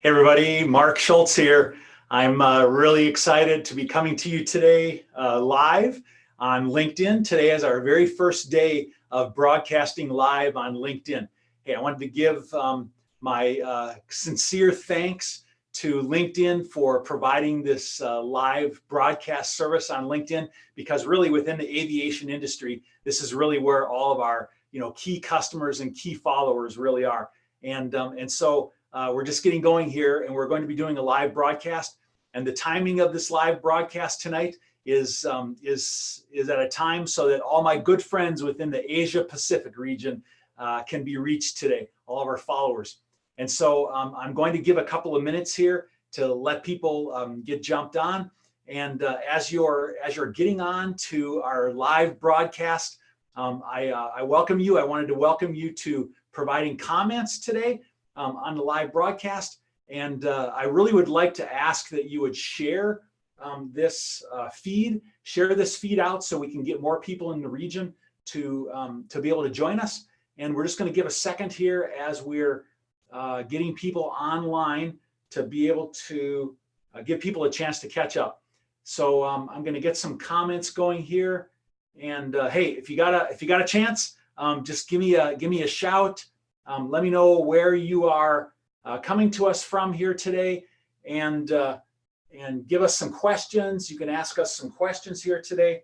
Hey everybody, Mark Schulz here. I'm really excited to be coming to you today live on LinkedIn. Today is our very first day of broadcasting live on LinkedIn. Hey, I wanted to give my sincere thanks to LinkedIn for providing this live broadcast service on LinkedIn, because really within the aviation industry, this is really where all of our key customers and key followers really are. So we're just getting going here, and we're going to be doing a live broadcast. And the timing of this live broadcast tonight is at a time so that all my good friends within the Asia Pacific region can be reached today, all of our followers. And so I'm going to give a couple of minutes here to let people get jumped on. And as you're getting on to our live broadcast, I welcome you. I wanted to welcome you to providing comments today on the live broadcast. And I really would like to ask that you would share this feed out so we can get more people in the region to be able to join us. And we're just going to give a second here as we're getting people online to be able to give people a chance to catch up. So I'm going to get some comments going here. And hey, if you got a chance, just give me a shout. Let me know where you are coming to us from here today, and give us some questions. You can ask us some questions here today.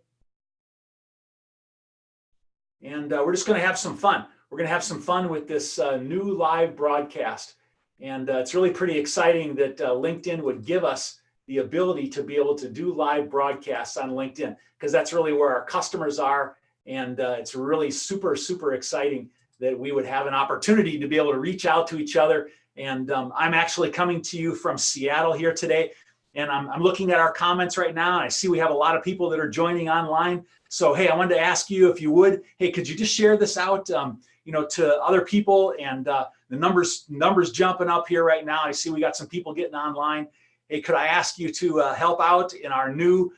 And we're just going to have some fun. We're going to have some fun with this new live broadcast. And it's really pretty exciting that LinkedIn would give us the ability to be able to do live broadcasts on LinkedIn, because that's really where our customers are. And it's really super, super exciting that we would have an opportunity to be able to reach out to each other. And I'm actually coming to you from Seattle here today. And I'm looking at our comments right now, and I see we have a lot of people that are joining online. So, hey, I wanted to ask you if you would, hey, could you just share this out, to other people? And the numbers jumping up here right now. I see we got some people getting online. Hey, could I ask you to help out in our new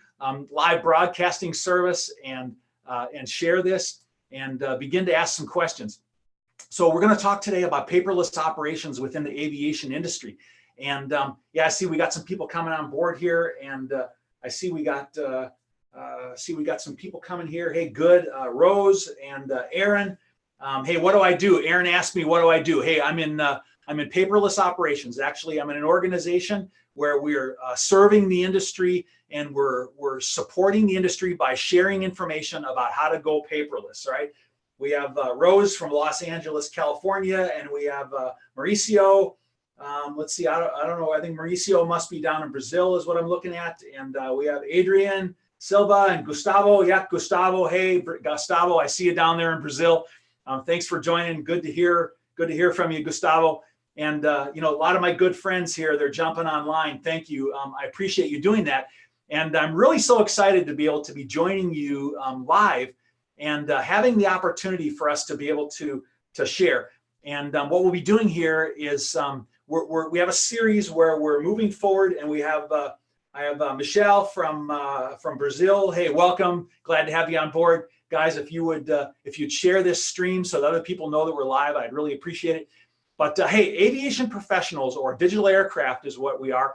live broadcasting service and share this and begin to ask some questions. So we're going to talk today about paperless operations within the aviation industry. And yeah, I see we got some people coming on board here, and I see we got some people coming here. Hey, good, Rose and Aaron. Hey, what do I do? Aaron asked me, what do I do? Hey, I'm in paperless operations. Actually, I'm in an organization where we're serving the industry, and we're supporting the industry by sharing information about how to go paperless, right? We have Rose from Los Angeles, California, and we have Mauricio. Let's see, I don't know. I think Mauricio must be down in Brazil is what I'm looking at. And we have Adrian, Silva, and Gustavo. Yeah, Gustavo. Hey, Gustavo, I see you down there in Brazil. Thanks for joining. Good to hear from you, Gustavo. And a lot of my good friends here, they're jumping online. Thank you. I appreciate you doing that. And I'm really so excited to be able to be joining you live and having the opportunity for us to be able to share. And what we'll be doing here is we have a series where we're moving forward, and we have I have Michelle from Brazil. Hey, welcome. Glad to have you on board, guys. If you'd share this stream so that other people know that we're live, I'd really appreciate it. But hey, aviation professionals, or digital aircraft is what we are.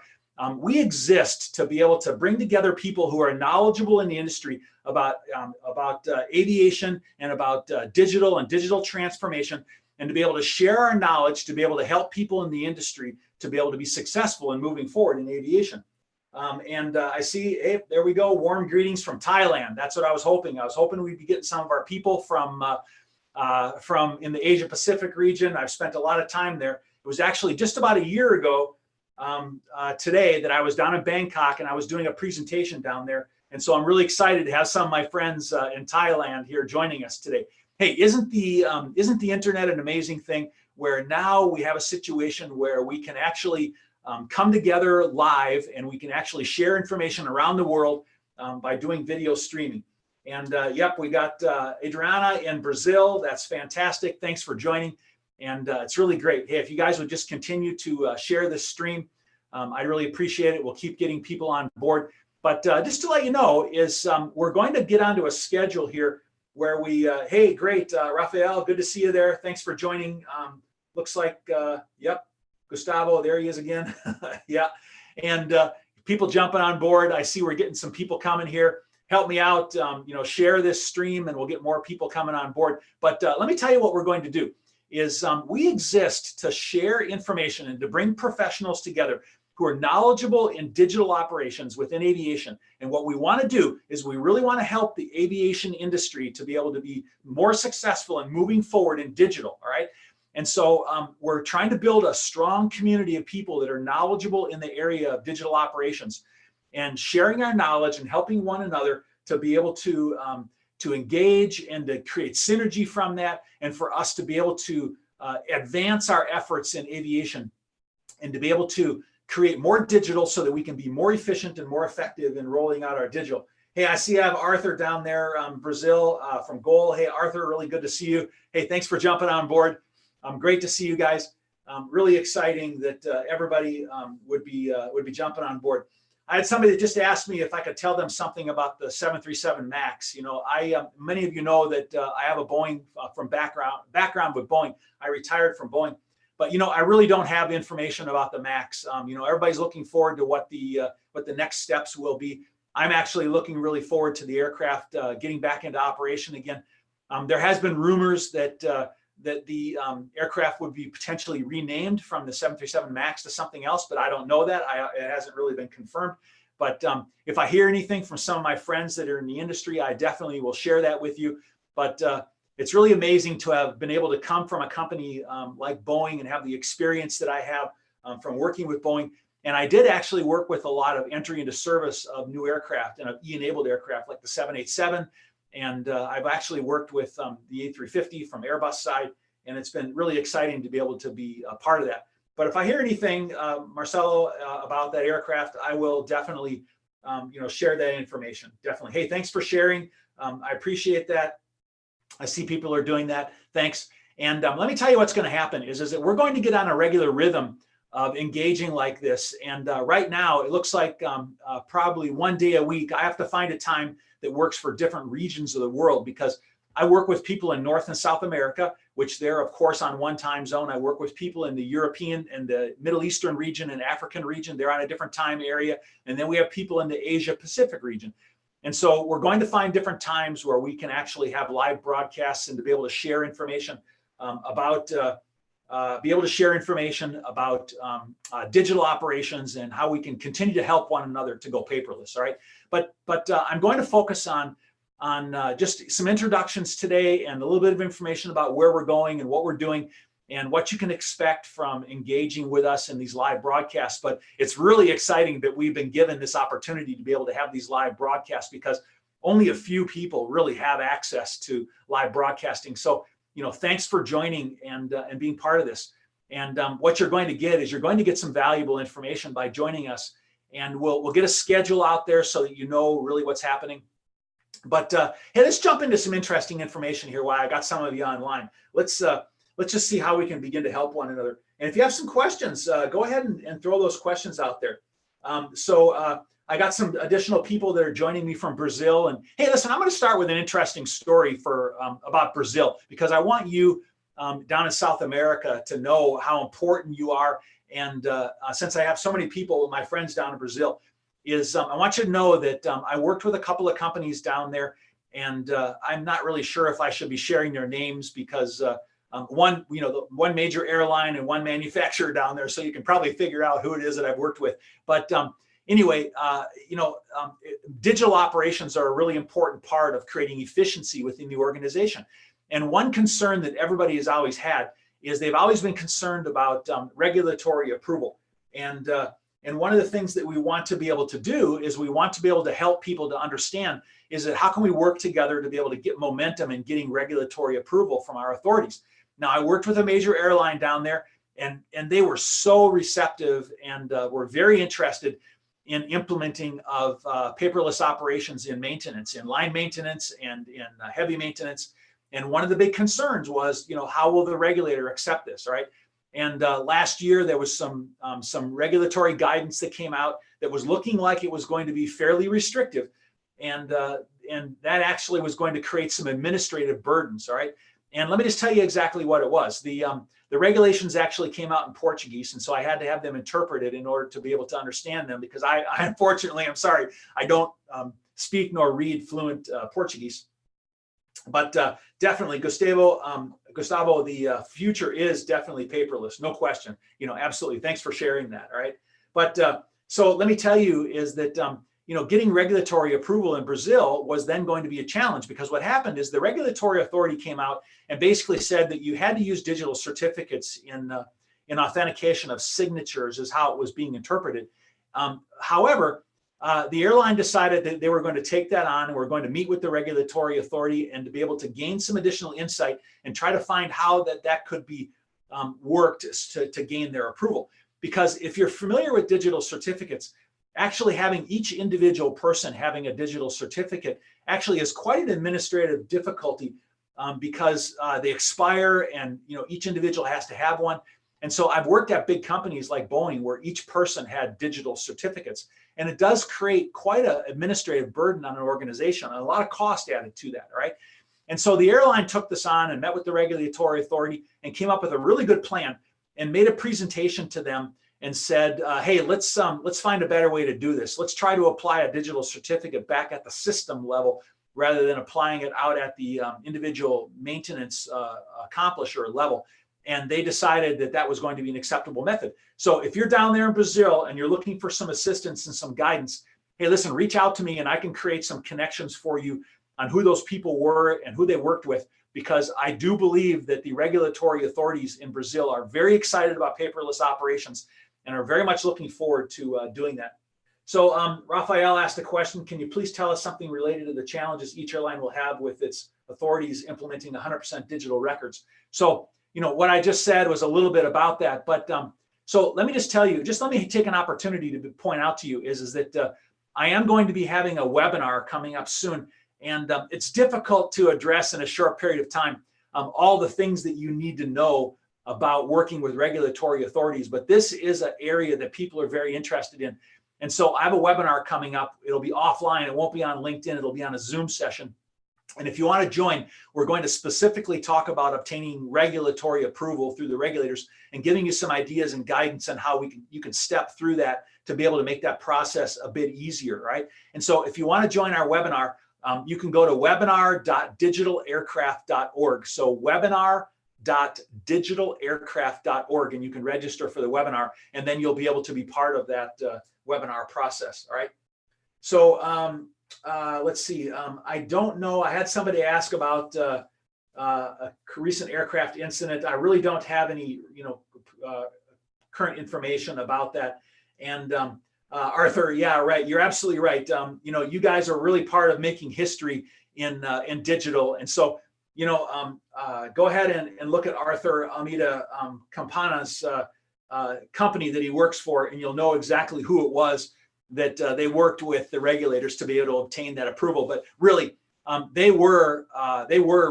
We exist to be able to bring together people who are knowledgeable in the industry about aviation and about digital transformation, and to be able to share our knowledge, to be able to help people in the industry to be able to be successful in moving forward in aviation. I see, hey, there we go. Warm greetings from Thailand. That's what I was hoping. I was hoping we'd be getting some of our people from in the Asia Pacific region. I've spent a lot of time there. It was actually just about a year ago today that I was down in Bangkok, and I was doing a presentation down there. And so I'm really excited to have some of my friends in Thailand here joining us today. Hey, isn't the internet an amazing thing, where now we have a situation where we can actually come together live, and we can actually share information around the world by doing video streaming. And yep, we got Adriana in Brazil. That's fantastic. Thanks for joining. And it's really great. Hey, if you guys would just continue to share this stream, I really appreciate it. We'll keep getting people on board. But just to let you know is we're going to get onto a schedule here where we, hey, great, Rafael, good to see you there. Thanks for joining. Looks like, yep, Gustavo, there he is again. Yeah. And people jumping on board. I see we're getting some people coming here. Help me out, share this stream and we'll get more people coming on board. But let me tell you what we're going to do is we exist to share information and to bring professionals together who are knowledgeable in digital operations within aviation. And what we want to do is we really want to help the aviation industry to be able to be more successful in moving forward in digital, all right? And so we're trying to build a strong community of people that are knowledgeable in the area of digital operations and sharing our knowledge and helping one another to be able to engage and to create synergy from that, and for us to be able to advance our efforts in aviation and to be able to create more digital so that we can be more efficient and more effective in rolling out our digital. Hey, I see I have Arthur down there, Brazil from Goal. Hey, Arthur, really good to see you. Hey, thanks for jumping on board. Great to see you guys. Really exciting that everybody would be jumping on board. I had somebody that just asked me if I could tell them something about the 737 MAX. Many of you know that I have a Boeing from background with Boeing. I retired from Boeing. But I really don't have information about the MAX. Everybody's looking forward to what the next steps will be. I'm actually looking really forward to the aircraft getting back into operation again. There has been rumors that the aircraft would be potentially renamed from the 737 MAX to something else, but I don't know that. It hasn't really been confirmed. But if I hear anything from some of my friends that are in the industry, I definitely will share that with you. But it's really amazing to have been able to come from a company like Boeing and have the experience that I have from working with Boeing. And I did actually work with a lot of entry into service of new aircraft and of E-enabled aircraft like the 787. And I've actually worked with the A350 from Airbus side. And it's been really exciting to be able to be a part of that. But if I hear anything, Marcelo, about that aircraft, I will definitely share that information. Definitely. Hey, thanks for sharing. I appreciate that. I see people are doing that. Thanks. And let me tell you what's going to happen is that we're going to get on a regular rhythm of engaging like this. And right now, it looks like probably one day a week, I have to find a time that works for different regions of the world, because I work with people in North and South America, which they're, of course, on one time zone. I work with people in the European and the Middle Eastern region and African region. They're on a different time area. And then we have people in the Asia Pacific region. And so we're going to find different times where we can actually have live broadcasts and to be able to share information about digital operations and how we can continue to help one another to go paperless. All right. But I'm going to focus on just some introductions today and a little bit of information about where we're going and what we're doing and what you can expect from engaging with us in these live broadcasts. But it's really exciting that we've been given this opportunity to be able to have these live broadcasts, because only a few people really have access to live broadcasting. So, thanks for joining and being part of this. And what you're going to get is you're going to get some valuable information by joining us. And we'll get a schedule out there so that you know really what's happening. But hey, let's jump into some interesting information here while I got some of you online. Let's just see how we can begin to help one another. And if you have some questions, go ahead and throw those questions out there. I got some additional people that are joining me from Brazil. And hey, listen, I'm going to start with an interesting story about Brazil, because I want you down in South America to know how important you are. And since I have so many people, my friends down in Brazil, I want you to know that I worked with a couple of companies down there, and I'm not really sure if I should be sharing their names, because one major airline and one manufacturer down there, so you can probably figure out who it is that I've worked with. But anyway, digital operations are a really important part of creating efficiency within the organization. And one concern that everybody has always had is they've always been concerned about regulatory approval. And one of the things that we want to be able to do is we want to be able to help people to understand is that how can we work together to be able to get momentum in getting regulatory approval from our authorities. Now, I worked with a major airline down there, and they were so receptive and were very interested in implementing of paperless operations in maintenance, in line maintenance and in heavy maintenance. And one of the big concerns was, how will the regulator accept this, right? And last year, there was some regulatory guidance that came out that was looking like it was going to be fairly restrictive. And that actually was going to create some administrative burdens, all right? And let me just tell you exactly what it was. The The regulations actually came out in Portuguese, and so I had to have them interpreted in order to be able to understand them, because I unfortunately, I'm sorry, I don't speak nor read fluent Portuguese. But definitely, Gustavo, the future is definitely paperless, no question. Absolutely. Thanks for sharing that. All right. But so let me tell you is that getting regulatory approval in Brazil was then going to be a challenge, because what happened is the regulatory authority came out and basically said that you had to use digital certificates in authentication of signatures, is how it was being interpreted. However, the airline decided that they were going to take that on, and were going to meet with the regulatory authority and to be able to gain some additional insight and try to find how that could be worked to gain their approval. Because if you're familiar with digital certificates, actually having each individual person having a digital certificate actually is quite an administrative difficulty, because they expire, and each individual has to have one. And so I've worked at big companies like Boeing, where each person had digital certificates, and it does create quite an administrative burden on an organization, and a lot of cost added to that, right? And so the airline took this on and met with the regulatory authority and came up with a really good plan and made a presentation to them and said, hey, let's find a better way to do this. Let's try to apply a digital certificate back at the system level, rather than applying it out at the individual maintenance accomplisher level. And they decided that that was going to be an acceptable method. So if you're down there in Brazil and you're looking for some assistance and some guidance, hey, listen, reach out to me and I can create some connections for you on who those people were and who they worked with, because I do believe that the regulatory authorities in Brazil are very excited about paperless operations and are very much looking forward to doing that. So Rafael asked a question, can you please tell us something related to the challenges each airline will have with its authorities implementing 100% digital records? So, what I just said was a little bit about that, but so let me just tell you, let me take an opportunity to point out to you is that I am going to be having a webinar coming up soon, and it's difficult to address in a short period of time all the things that you need to know about working with regulatory authorities, but this is an area that people are very interested in. And so I have a webinar coming up. It'll be offline. It won't be on LinkedIn. It'll be on a Zoom session. And if you want to join, we're going to specifically talk about obtaining regulatory approval through the regulators and giving you some ideas and guidance on how you can step through that to be able to make that process a bit easier, right? And so if you want to join our webinar, you can go to webinar.digitalaircraft.org. So webinar.digitalaircraft.org, and you can register for the webinar, and then you'll be able to be part of that webinar process. All right. So let's see. I don't know. I had somebody ask about a recent aircraft incident. I really don't have any, current information about that. And Arthur, yeah, right. You're absolutely right. You guys are really part of making history in digital, and so go ahead and look at Arthur Almeida Campana's company that he works for, and you'll know exactly who it was that they worked with the regulators to be able to obtain that approval. But really, they were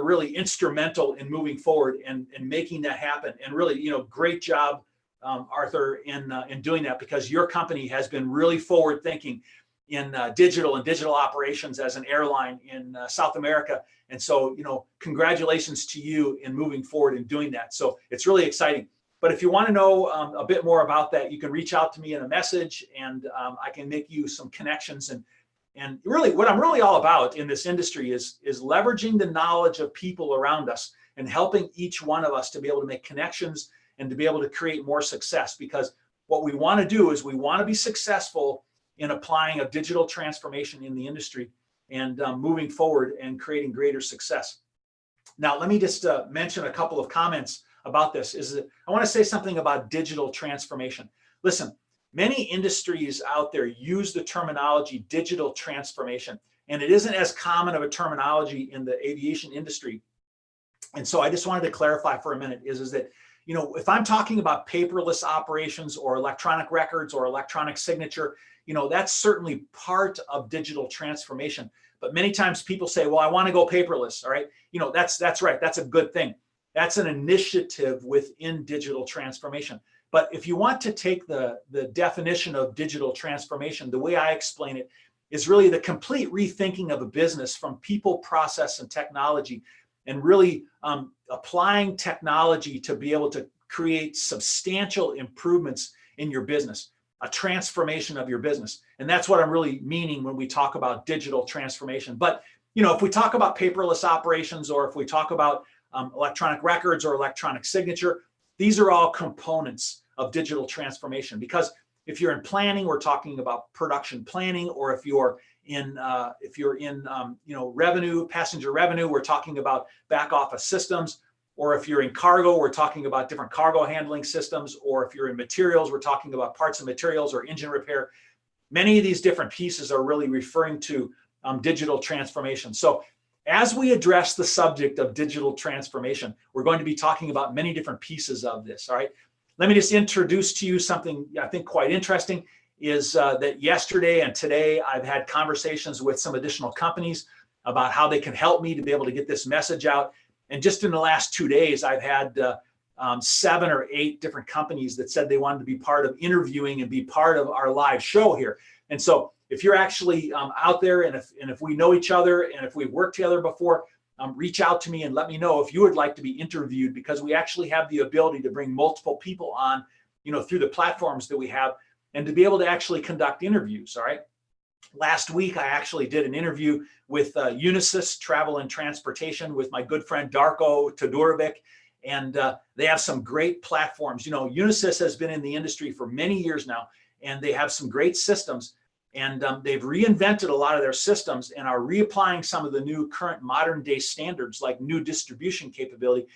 really instrumental in moving forward and making that happen. And really, great job, Arthur, in doing that, because your company has been really forward thinking in digital and digital operations as an airline in South America. And so, congratulations to you in moving forward and doing that. So it's really exciting. But if you want to know a bit more about that, you can reach out to me in a message, and I can make you some connections. And really, what I'm really all about in this industry is leveraging the knowledge of people around us and helping each one of us to be able to make connections and to be able to create more success. Because what we want to do is we want to be successful in applying a digital transformation in the industry and moving forward and creating greater success. Now, let me just mention a couple of comments about this. I want to say something about digital transformation. Listen, many industries out there use the terminology digital transformation, and it isn't as common of a terminology in the aviation industry. And so I just wanted to clarify for a minute is that, if I'm talking about paperless operations or electronic records or electronic signature, that's certainly part of digital transformation. But many times people say, well, I want to go paperless. All right. That's right. That's a good thing. That's an initiative within digital transformation. But if you want to take the definition of digital transformation, the way I explain it is really the complete rethinking of a business from people, process, and technology, and really applying technology to be able to create substantial improvements in your business, a transformation of your business. And that's what I'm really meaning when we talk about digital transformation. But, if we talk about paperless operations, or if we talk about electronic records or electronic signature, these are all components of digital transformation. Because if you're in planning, we're talking about production planning, or if you're in revenue, passenger revenue, we're talking about back office systems. Or if you're in cargo, we're talking about different cargo handling systems. Or if you're in materials, we're talking about parts and materials or engine repair. Many of these different pieces are really referring to digital transformation. So as we address the subject of digital transformation, we're going to be talking about many different pieces of this. All right. Let me just introduce to you something I think quite interesting is that yesterday and today I've had conversations with some additional companies about how they can help me to be able to get this message out. And just in the last 2 days, I've had 7 or 8 different companies that said they wanted to be part of interviewing and be part of our live show here. And so if you're actually out there, and if we know each other, and if we've worked together before, reach out to me and let me know if you would like to be interviewed, because we actually have the ability to bring multiple people on, through the platforms that we have, and to be able to actually conduct interviews. All right. Last week, I actually did an interview with Unisys Travel and Transportation with my good friend Darko Todorovic, and they have some great platforms. Unisys has been in the industry for many years now, and they have some great systems, and they've reinvented a lot of their systems and are reapplying some of the new current modern day standards like new distribution capability.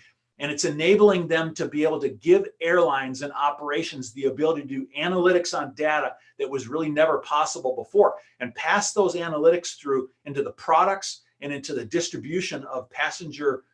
And it's enabling them to be able to give airlines and operations the ability to do analytics on data that was really never possible before, and pass those analytics through into the products and into the distribution of passenger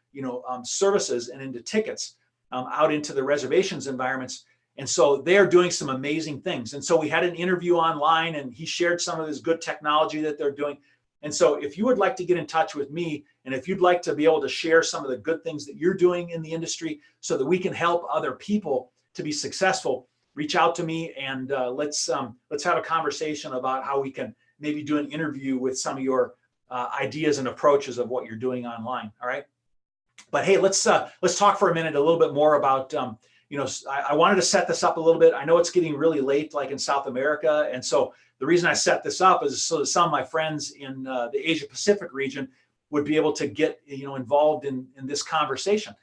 services and into tickets out into the reservations environments. And so they are doing some amazing things. And so we had an interview online, and he shared some of this good technology that they're doing. And so if you would like to get in touch with me, and if you'd like to be able to share some of the good things that you're doing in the industry so that we can help other people to be successful, reach out to me, and let's have a conversation about how we can maybe do an interview with some of your ideas and approaches of what you're doing online. All right. But hey, let's talk for a minute a little bit more about I wanted to set this up a little bit. I know it's getting really late, like in South America, and so the reason I set this up is so that some of my friends in the Asia Pacific region would be able to get involved in this conversation.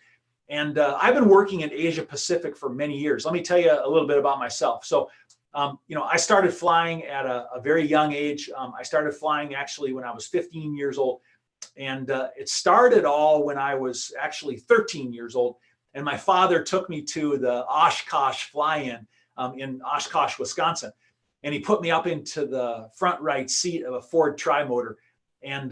And I've been working in Asia Pacific for many years. Let me tell you a little bit about myself. So I started flying at a very young age. I started flying actually when I was 15 years old, and it started all when I was actually 13 years old. And my father took me to the Oshkosh fly-in in Oshkosh, Wisconsin. And he put me up into the front right seat of a Ford tri-motor. And,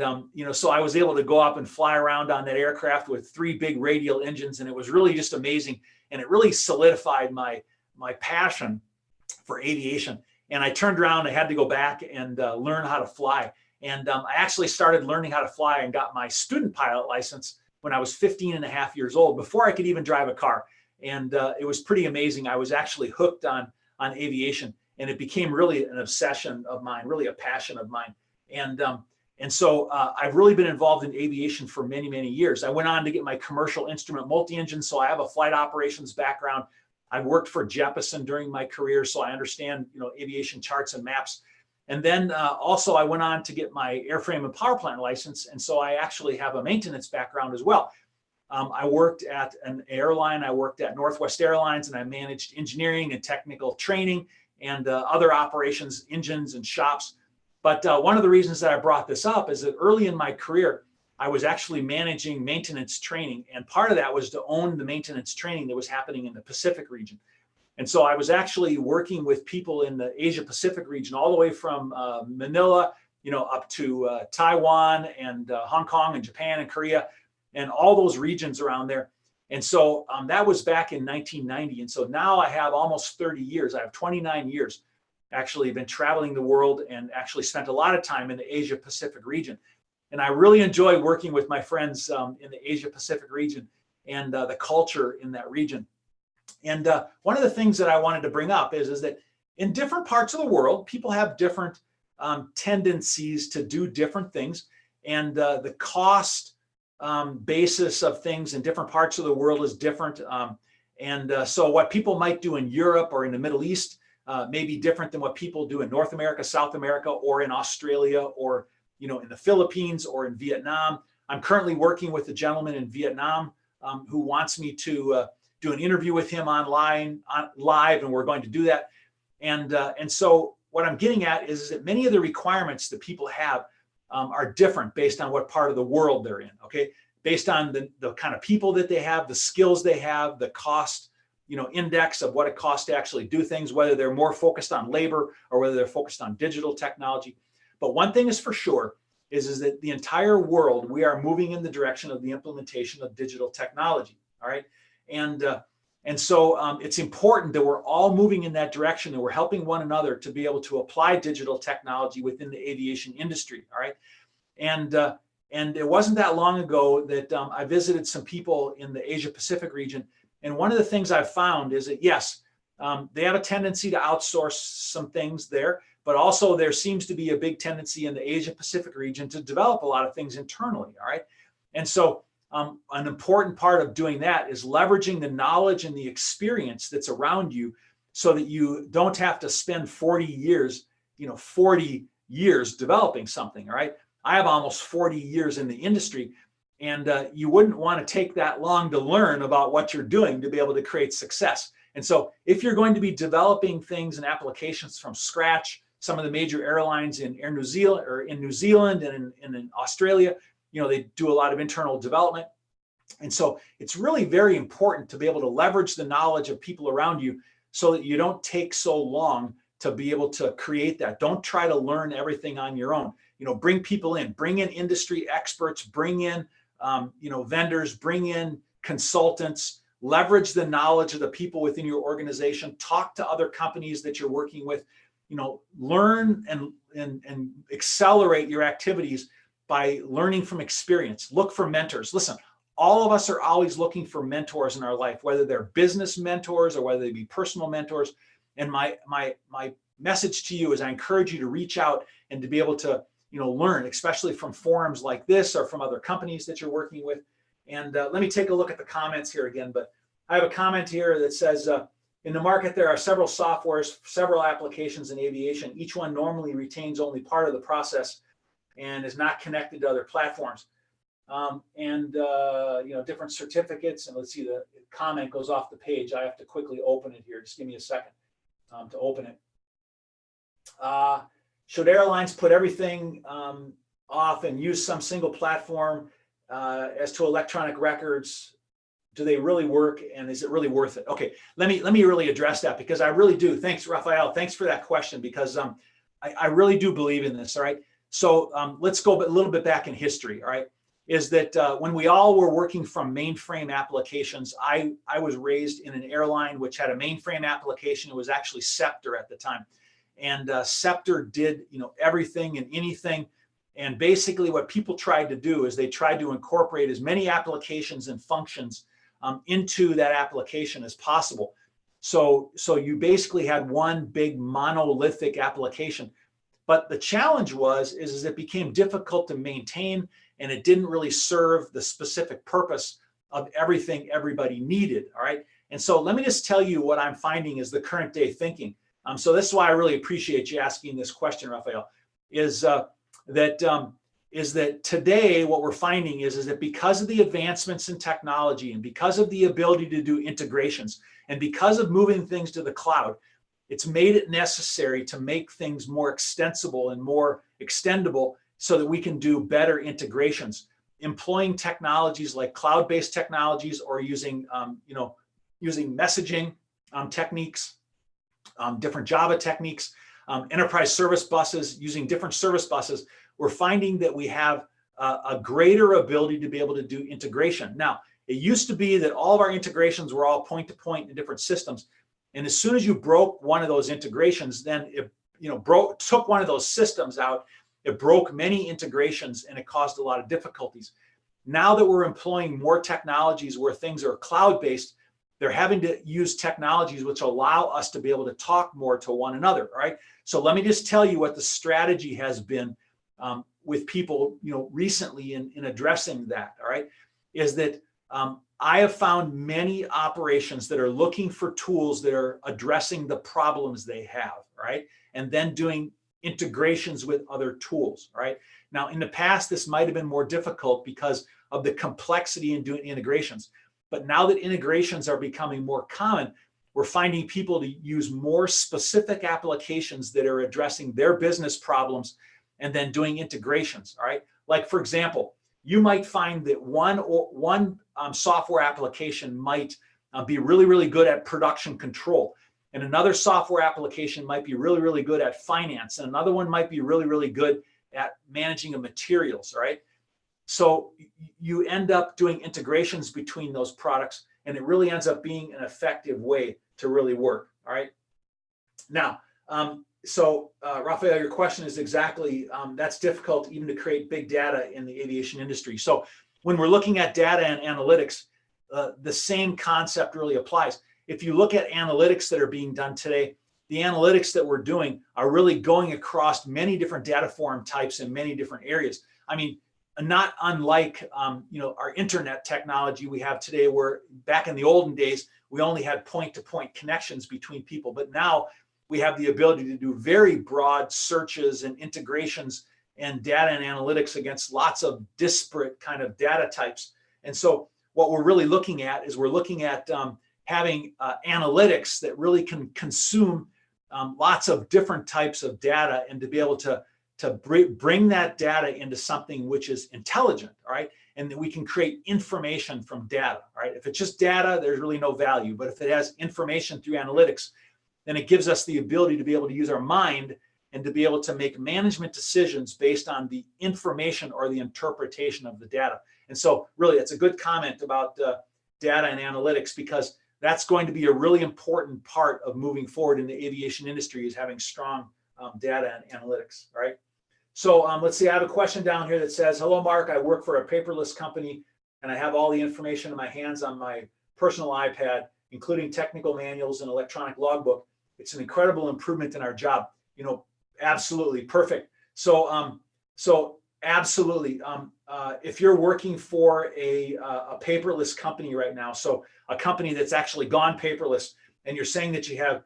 so I was able to go up and fly around on that aircraft with 3 big radial engines. And it was really just amazing. And it really solidified my passion for aviation. And I turned around, I had to go back and learn how to fly. And I actually started learning how to fly and got my student pilot license when I was 15 and a half years old, before I could even drive a car. And it was pretty amazing. I was actually hooked on aviation, and it became really an obsession of mine, really a passion of mine. And so I've really been involved in aviation for many, many years. I went on to get my commercial instrument multi-engine, so I have a flight operations background. I've worked for Jeppesen during my career, so I understand aviation charts and maps. And then also I went on to get my airframe and power plant license. And so I actually have a maintenance background as well. I worked at an airline. I worked at Northwest Airlines, and I managed engineering and technical training and other operations, engines and shops. But one of the reasons that I brought this up is that early in my career, I was actually managing maintenance training. And part of that was to own the maintenance training that was happening in the Pacific region. And so I was actually working with people in the Asia Pacific region, all the way from Manila, up to Taiwan and Hong Kong and Japan and Korea and all those regions around there. And so that was back in 1990. And so now I have almost 30 years. I have 29 years actually been traveling the world, and actually spent a lot of time in the Asia Pacific region. And I really enjoy working with my friends in the Asia Pacific region and the culture in that region. And one of the things that I wanted to bring up is that in different parts of the world, people have different tendencies to do different things. And the cost basis of things in different parts of the world is different. And so what people might do in Europe or in the Middle East may be different than what people do in North America, South America, or in Australia, or in the Philippines or in Vietnam. I'm currently working with a gentleman in Vietnam who wants me to do an interview with him online, live, and we're going to do that. And so what I'm getting at is that many of the requirements that people have are different based on what part of the world they're in, okay? Based on the kind of people that they have, the skills they have, the cost, index of what it costs to actually do things, whether they're more focused on labor or whether they're focused on digital technology. But one thing is for sure is that the entire world, we are moving in the direction of the implementation of digital technology, all right? And so it's important that we're all moving in that direction, and we're helping one another to be able to apply digital technology within the aviation industry, all right? And it wasn't that long ago that I visited some people in the Asia Pacific region. And one of the things I've found is that, yes, they have a tendency to outsource some things there, but also there seems to be a big tendency in the Asia Pacific region to develop a lot of things internally, all right? And so an important part of doing that is leveraging the knowledge and the experience that's around you so that you don't have to spend 40 years developing something, all right? I have almost 40 years in the industry, and you wouldn't want to take that long to learn about what you're doing to be able to create success. And so if you're going to be developing things and applications from scratch, some of the major airlines in New Zealand and in Australia, they do a lot of internal development. And so it's really very important to be able to leverage the knowledge of people around you so that you don't take so long to be able to create that. Don't try to learn everything on your own. Bring people in, bring in industry experts, bring in vendors, bring in consultants, leverage the knowledge of the people within your organization, talk to other companies that you're working with, learn and accelerate your activities by learning from experience. Look for mentors. Listen, all of us are always looking for mentors in our life, whether they're business mentors or whether they be personal mentors. And my message to you is I encourage you to reach out and to be able to learn, especially from forums like this or from other companies that you're working with. And let me take a look at the comments here again. But I have a comment here that says, in the market, there are several softwares, several applications in aviation. Each one normally retains only part of the process and is not connected to other platforms. Different certificates. And let's see, the comment goes off the page. I have to quickly open it here. Just give me a second to open it. Should airlines put everything off and use some single platform as to electronic records? Do they really work, and is it really worth it? Okay, let me really address that, because I really do. Thanks, Raphael. Thanks for that question, because I really do believe in this. All right, so let's go a little bit back in history. All right, is that when we all were working from mainframe applications, I was raised in an airline which had a mainframe application. It was actually Scepter at the time. And Scepter did, everything and anything. And basically what people tried to do is they tried to incorporate as many applications and functions into that application as possible. So you basically had one big monolithic application. But the challenge is it became difficult to maintain, and it didn't really serve the specific purpose of everything everybody needed, all right? And so let me just tell you what I'm finding is the current day thinking. So this is why I really appreciate you asking this question, Raphael, is that today what we're finding is that because of the advancements in technology and because of the ability to do integrations and because of moving things to the cloud, it's made it necessary to make things more extensible and more extendable so that we can do better integrations, employing technologies like cloud-based technologies or using messaging techniques, different Java techniques, enterprise service buses, using different service buses. We're finding that we have a greater ability to be able to do integration. Now, it used to be that all of our integrations were all point-to-point in different systems. And as soon as you broke one of those integrations, then it took one of those systems out, it broke many integrations and it caused a lot of difficulties. Now that we're employing more technologies where things are cloud-based, they're having to use technologies which allow us to be able to talk more to one another, all right? So let me just tell you what the strategy has been with people, recently in addressing that, all right, is that I have found many operations that are looking for tools that are addressing the problems they have, right? And then doing integrations with other tools, right? Now, in the past, this might have been more difficult because of the complexity in doing integrations. But now that integrations are becoming more common, we're finding people to use more specific applications that are addressing their business problems and then doing integrations, all right? Like, for example, you might find that one software application might be really, really good at production control. And another software application might be really, really good at finance. And another one might be really, really good at managing of materials, all right? So you end up doing integrations between those products, and it really ends up being an effective way to really work, all right? Now, Rafael, your question is exactly, that's difficult even to create big data in the aviation industry. So when we're looking at data and analytics, the same concept really applies. If you look at analytics that are being done today, the analytics that we're doing are really going across many different data form types in many different areas. I mean, not unlike our internet technology we have today, where back in the olden days, we only had point-to-point connections between people. But now we have the ability to do very broad searches and integrations and data and analytics against lots of disparate kind of data types. And so what we're really looking at is we're looking at having analytics that really can consume lots of different types of data, and to be able to bring that data into something which is intelligent, all right? And that we can create information from data, all right? If it's just data, there's really no value. But if it has information through analytics, then it gives us the ability to be able to use our mind and to be able to make management decisions based on the information or the interpretation of the data. And so really, it's a good comment about data and analytics, because that's going to be a really important part of moving forward in the aviation industry, is having strong data and analytics, all right? So let's see, I have a question down here that says, hello, Mark, I work for a paperless company, and I have all the information in my hands on my personal iPad, including technical manuals and electronic logbook. It's an incredible improvement in our job. Absolutely perfect. So, absolutely. If you're working for a paperless company right now, so a company that's actually gone paperless, and you're saying that you have,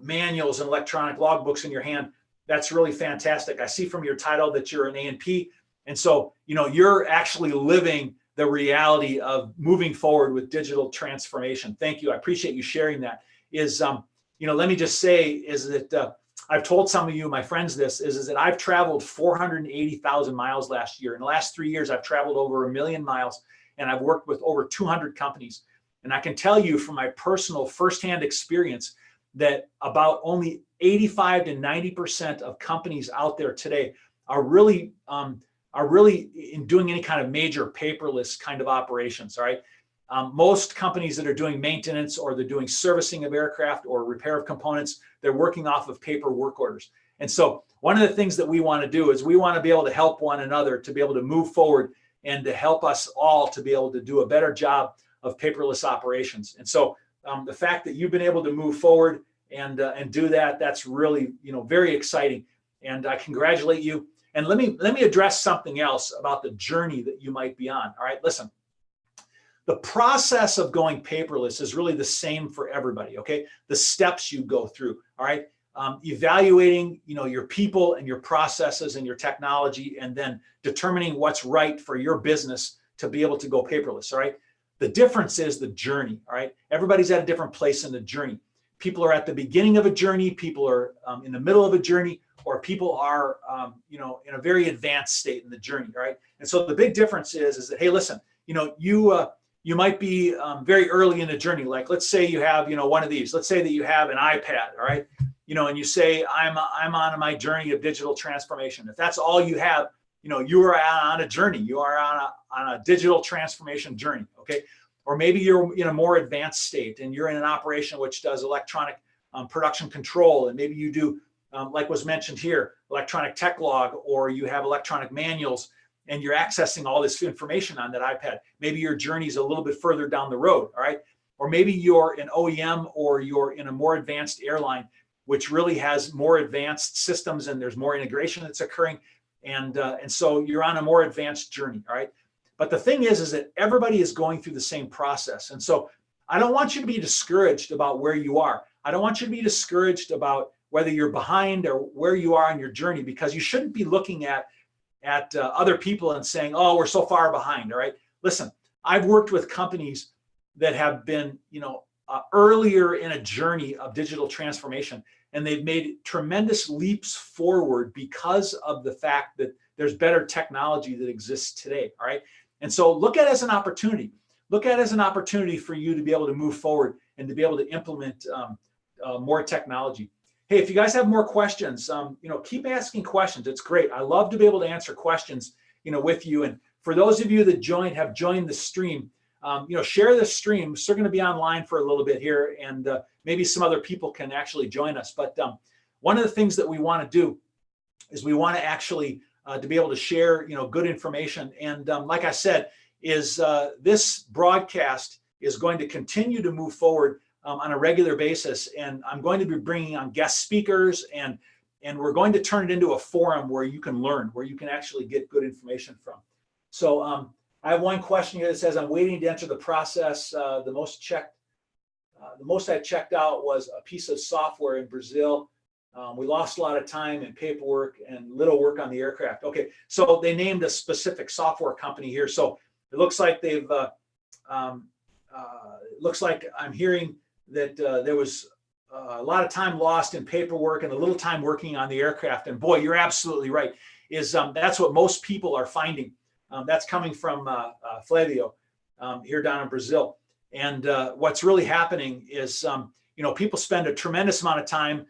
manuals and electronic logbooks in your hand, that's really fantastic. I see from your title that you're an A&P. And so, you're actually living the reality of moving forward with digital transformation. Thank you. I appreciate you sharing that. Let me just say is that I've told some of you, my friends, this is that I've traveled 480,000 miles last year. In the last 3 years, I've traveled over 1 million miles, and I've worked with over 200 companies. And I can tell you from my personal firsthand experience that about only 85 to 90% of companies out there today are really in doing any kind of major paperless kind of operations. All right. Most companies that are doing maintenance, or they're doing servicing of aircraft or repair of components, they're working off of paper work orders. And so one of the things that we want to do is we want to be able to help one another to be able to move forward, and to help us all to be able to do a better job of paperless operations. And so the fact that you've been able to move forward and do that, that's really, very exciting. And I congratulate you. And let me address something else about the journey that you might be on. All right, listen. The process of going paperless is really the same for everybody, okay? The steps you go through, all right? Evaluating, your people and your processes and your technology, and then determining what's right for your business to be able to go paperless, all right? The difference is the journey, all right? Everybody's at a different place in the journey. People are at the beginning of a journey, people are in the middle of a journey, or people are, in a very advanced state in the journey, all right? And so the big difference is that, hey, listen, you might be very early in the journey. Like, let's say you have, one of these. Let's say that you have an iPad, all right? And you say, I'm on my journey of digital transformation. If that's all you have, you are on a journey. You are on a digital transformation journey, okay? Or maybe you're in a more advanced state, and you're in an operation which does electronic production control, and maybe you do, like was mentioned here, electronic tech log, or you have electronic manuals, and you're accessing all this information on that iPad. Maybe your journey is a little bit further down the road, all right? Or maybe you're an OEM, or you're in a more advanced airline, which really has more advanced systems, and there's more integration that's occurring. And so you're on a more advanced journey, all right? But the thing is that everybody is going through the same process. And so I don't want you to be discouraged about where you are. I don't want you to be discouraged about whether you're behind or where you are on your journey, because you shouldn't be looking at other people and saying, oh, we're so far behind. All right. Listen, I've worked with companies that have been, earlier in a journey of digital transformation, and they've made tremendous leaps forward because of the fact that there's better technology that exists today. All right. And so look at it as an opportunity. Look at it as an opportunity for you to be able to move forward and to be able to implement more technology. Hey, if you guys have more questions, keep asking questions. It's great. I love to be able to answer questions, with you. And for those of you that have joined the stream, share the stream. We're still going to be online for a little bit here, and maybe some other people can actually join us. But one of the things that we want to do is we want to actually to be able to share, good information. And like I said, is this broadcast is going to continue to move forward on a regular basis, and I'm going to be bringing on guest speakers, and we're going to turn it into a forum where you can learn, where you can actually get good information from. So I have one question here that says, I'm waiting to enter the process. The most I checked out was a piece of software in Brazil. We lost a lot of time and paperwork and little work on the aircraft. Okay, so they named a specific software company here. So it looks like they've, looks like I'm hearing that there was a lot of time lost in paperwork and a little time working on the aircraft. And boy, you're absolutely right. That's what most people are finding. That's coming from Flavio here down in Brazil. And what's really happening is, people spend a tremendous amount of time,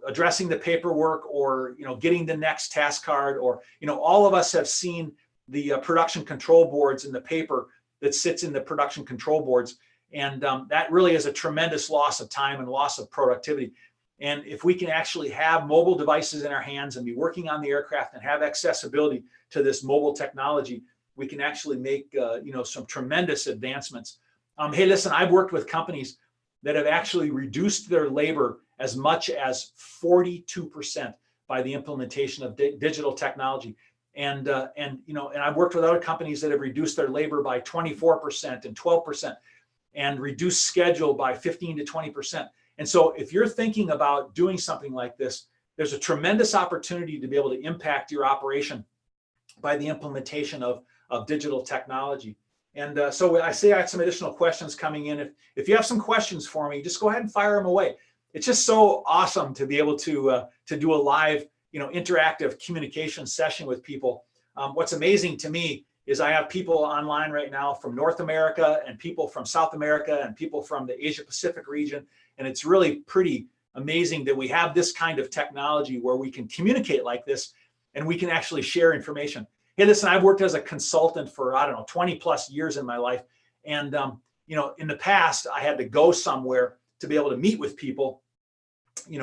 addressing the paperwork, or, getting the next task card, or, all of us have seen the production control boards and the paper that sits in the production control boards. And that really is a tremendous loss of time and loss of productivity. And if we can actually have mobile devices in our hands and be working on the aircraft and have accessibility to this mobile technology, we can actually make some tremendous advancements. Hey, listen, I've worked with companies that have actually reduced their labor as much as 42% by the implementation of digital technology. And I've worked with other companies that have reduced their labor by 24% and 12%, and reduced schedule by 15 to 20%. And so if you're thinking about doing something like this, there's a tremendous opportunity to be able to impact your operation by the implementation of digital technology. And so I see I have some additional questions coming in. If you have some questions for me, just go ahead and fire them away. It's just so awesome to be able to do a live, interactive communication session with people. What's amazing to me is I have people online right now from North America, and people from South America, and people from the Asia Pacific region. And it's really pretty amazing that we have this kind of technology where we can communicate like this, and we can actually share information. Hey, listen, I've worked as a consultant for, 20 plus years in my life. And, in the past, I had to go somewhere to be able to meet with people,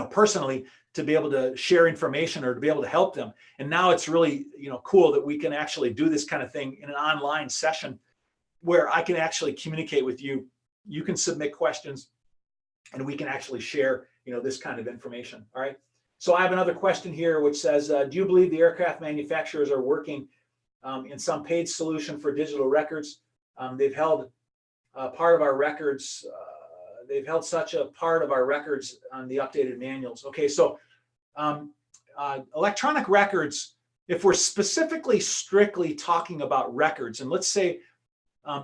personally, to be able to share information or to be able to help them. And now it's really, cool that we can actually do this kind of thing in an online session where I can actually communicate with you. You can submit questions, and we can actually share, this kind of information. All right. So I have another question here, which says, do you believe the aircraft manufacturers are working in some paid solution for digital records? They've held part of our records. They've held such a part of our records on the updated manuals. Okay, so electronic records, if we're specifically strictly talking about records, and let's say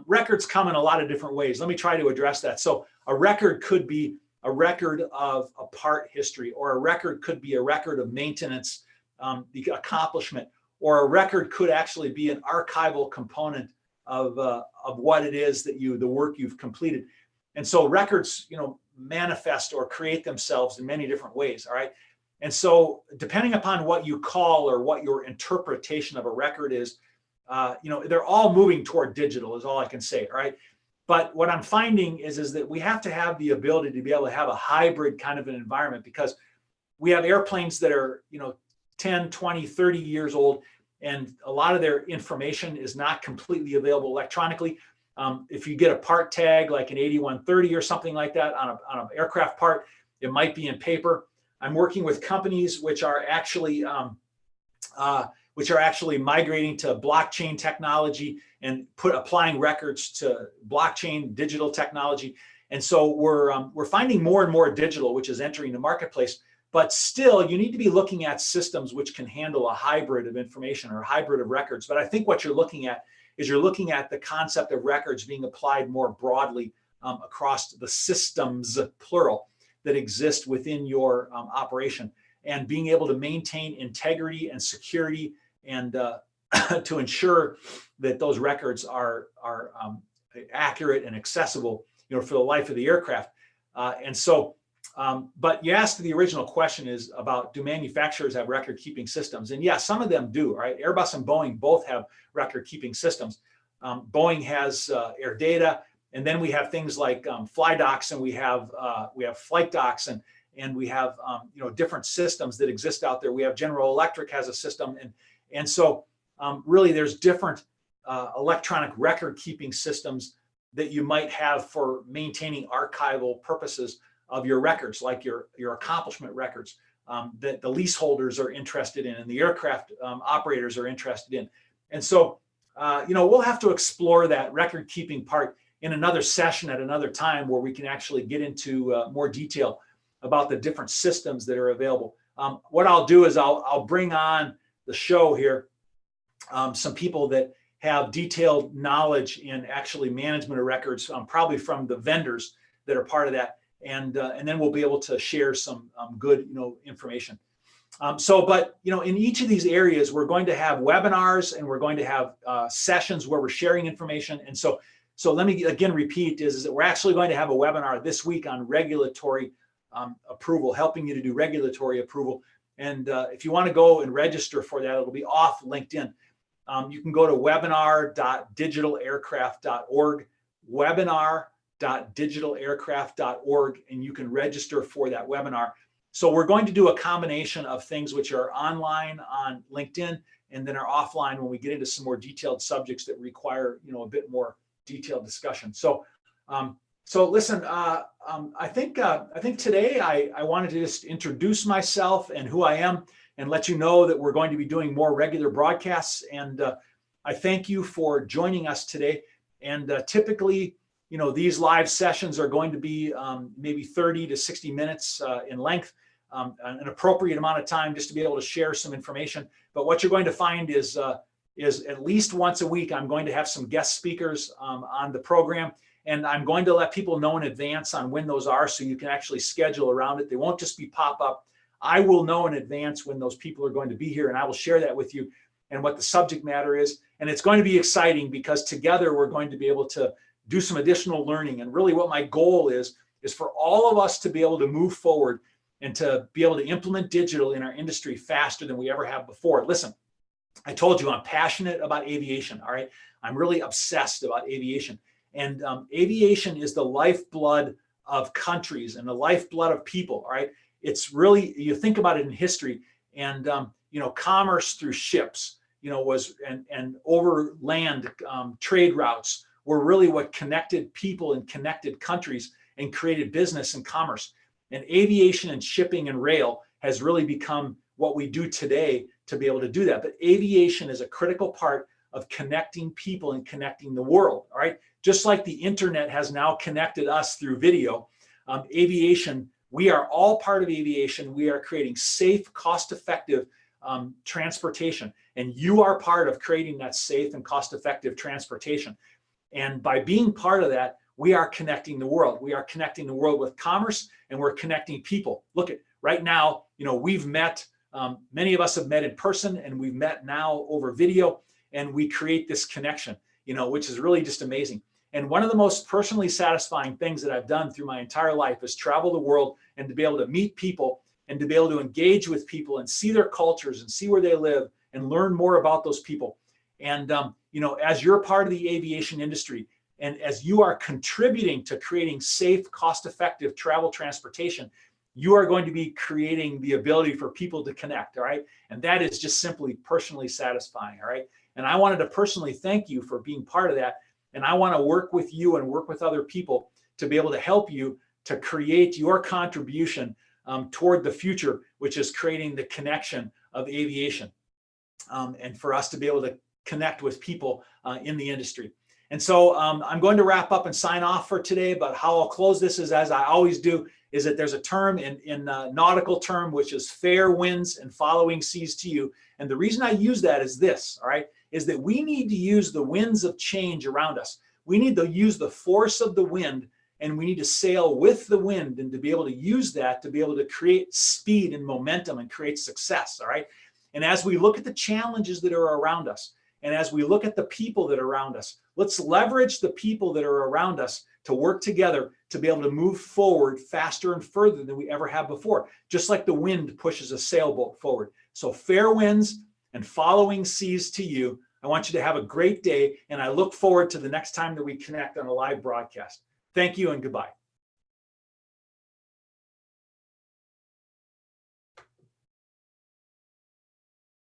records come in a lot of different ways. Let me try to address that. So a record could be a record of a part history, or a record could be a record of maintenance, the accomplishment, or a record could actually be an archival component of what it is that the work you've completed. And so records, manifest or create themselves in many different ways. All right. And so depending upon what you call or what your interpretation of a record is, they're all moving toward digital is all I can say. All right. But what I'm finding is that we have to have the ability to be able to have a hybrid kind of an environment, because we have airplanes that are, 10, 20, 30 years old, and a lot of their information is not completely available electronically. If you get a part tag like an 8130 or something like that on an aircraft part, it might be in paper. I'm working with companies which are actually which are actually migrating to blockchain technology and applying records to blockchain digital technology. And so we're finding more and more digital, which is entering the marketplace. But still, you need to be looking at systems which can handle a hybrid of information or a hybrid of records. But I think what you're looking at is you're looking at the concept of records being applied more broadly across the systems, plural, that exist within your operation, and being able to maintain integrity and security and to ensure that those records are accurate and accessible, for the life of the aircraft. But you asked the original question is about, do manufacturers have record keeping systems? And yeah, some of them do, right? Airbus and Boeing both have record keeping systems. Boeing has air data, and then we have things like fly docs, and we have flight docs, and we have different systems that exist out there. We have General Electric has a system, and so really there's different electronic record keeping systems that you might have for maintaining archival purposes of your records, like your accomplishment records that the leaseholders are interested in and the aircraft operators are interested in. And so, we'll have to explore that record keeping part in another session at another time, where we can actually get into more detail about the different systems that are available. What I'll do is I'll bring on the show here some people that have detailed knowledge in actually management of records, probably from the vendors that are part of that. And then we'll be able to share some good, information. But in each of these areas, we're going to have webinars, and we're going to have sessions where we're sharing information. And so let me again repeat is that we're actually going to have a webinar this week on regulatory approval, helping you to do regulatory approval. And if you want to go and register for that, it'll be off LinkedIn. You can go to webinar.digitalaircraft.org, webinar.digitalaircraft.org, and you can register for that webinar. So we're going to do a combination of things which are online on LinkedIn, and then are offline when we get into some more detailed subjects that require, a bit more detailed discussion. So listen, I think today I wanted to just introduce myself and who I am, and let you know that we're going to be doing more regular broadcasts. And I thank you for joining us today. And typically, these live sessions are going to be maybe 30 to 60 minutes in length, an appropriate amount of time just to be able to share some information. But what you're going to find is at least once a week, I'm going to have some guest speakers on the program. And I'm going to let people know in advance on when those are, so you can actually schedule around it. They won't just be pop-up. I will know in advance when those people are going to be here, and I will share that with you and what the subject matter is. And it's going to be exciting, because together we're going to be able to do some additional learning. And really what my goal is for all of us to be able to move forward and to be able to implement digital in our industry faster than we ever have before. Listen, I told you I'm passionate about aviation, all right? I'm really obsessed about aviation. And aviation is the lifeblood of countries and the lifeblood of people, all right? It's really, you think about it in history, and commerce through ships, was and overland trade routes were really what connected people and connected countries and created business and commerce. And aviation and shipping and rail has really become what we do today to be able to do that. But aviation is a critical part of connecting people and connecting the world, all right? Just like the internet has now connected us through video, aviation, we are all part of aviation. We are creating safe, cost-effective transportation. And you are part of creating that safe and cost-effective transportation. And by being part of that, we are connecting the world. We are connecting the world with commerce, and we're connecting people. Look at right now, we've met, many of us have met in person, and we've met now over video, and we create this connection, which is really just amazing. And one of the most personally satisfying things that I've done through my entire life is travel the world and to be able to meet people and to be able to engage with people and see their cultures and see where they live and learn more about those people. And, as you're part of the aviation industry, and as you are contributing to creating safe, cost-effective travel transportation, you are going to be creating the ability for people to connect, all right? And that is just simply personally satisfying, all right? And I wanted to personally thank you for being part of that. And I want to work with you and work with other people to be able to help you to create your contribution toward the future, which is creating the connection of aviation. and for us to be able to connect with people in the industry. And so I'm going to wrap up and sign off for today, but how I'll close this is, as I always do, is that there's a term in nautical term, which is fair winds and following seas to you. And the reason I use that is this, all right, is that we need to use the winds of change around us. We need to use the force of the wind, and we need to sail with the wind and to be able to use that to be able to create speed and momentum and create success, all right? And as we look at the challenges that are around us, and as we look at the people that are around us, let's leverage the people that are around us to work together to be able to move forward faster and further than we ever have before, just like the wind pushes a sailboat forward. So fair winds and following seas to you. I want you to have a great day, and I look forward to the next time that we connect on a live broadcast. Thank you and goodbye.